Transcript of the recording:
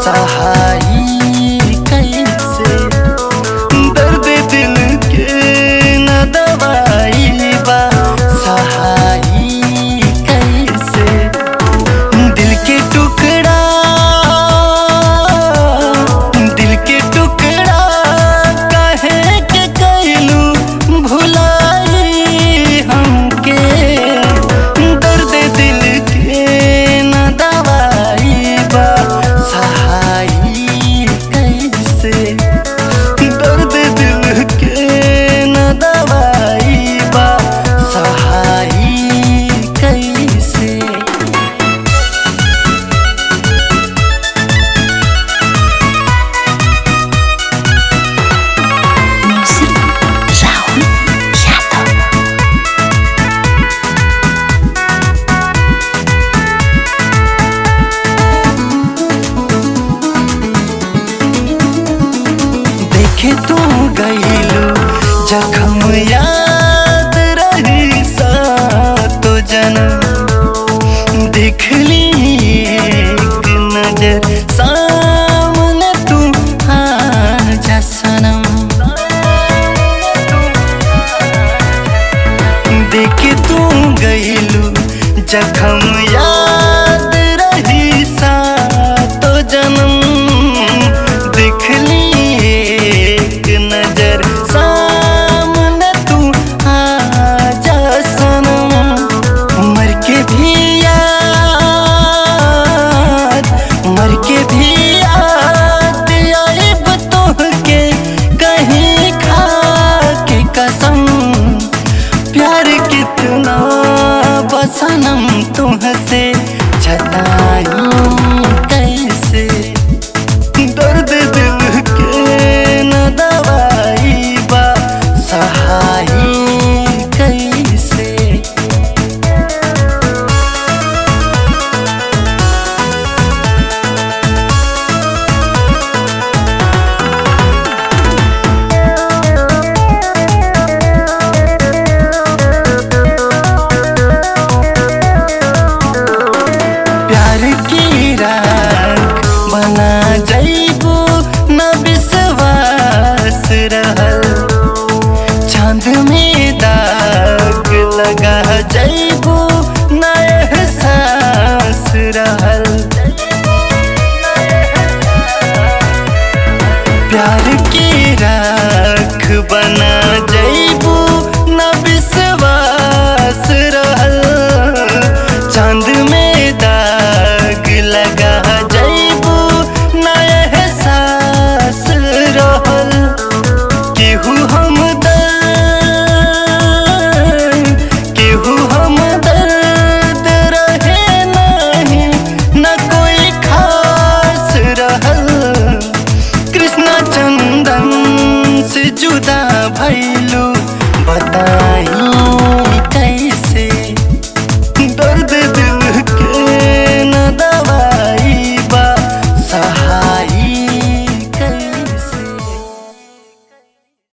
सहाई कैसे, दर्द दिल के न दवाई बा सहाई कैसे। दिल के टुकड़ा काहे के कैलू भुलाई हमके, दर्द दिल के न दवाई बा सहाई कैसे, दर्द दिल के न दवाई बा सहाई कैसे। देखे तू गईलू जख्म याद रही सातो जन्म, देखली एक नजर सामने तू आजा सनम। देखे तू गईलू जख्म याद रही सातो जन्म, देखली एक नजर सामने तू आजा सनम। मर के भी याद आइब तोहके कहीं खा के कसम, प्यार कितना बसनम तुहसे जताई कैसे, दर्द दिल के न दवाई बा सहाई कैसे। प्यार की राख बना जइबू न विश्वास रहल, चांद में दाग लगा जइबू न एहसास रहल। प्यार की राख बना जइबू न विश्वास रहल, चांद में दाग लगा जइबू न एहसास रहल। केहू हमदर्द रहे नहीं न कोई खास रहल, कृष्णा चंदन से जुदा भइलू बताई कैसे।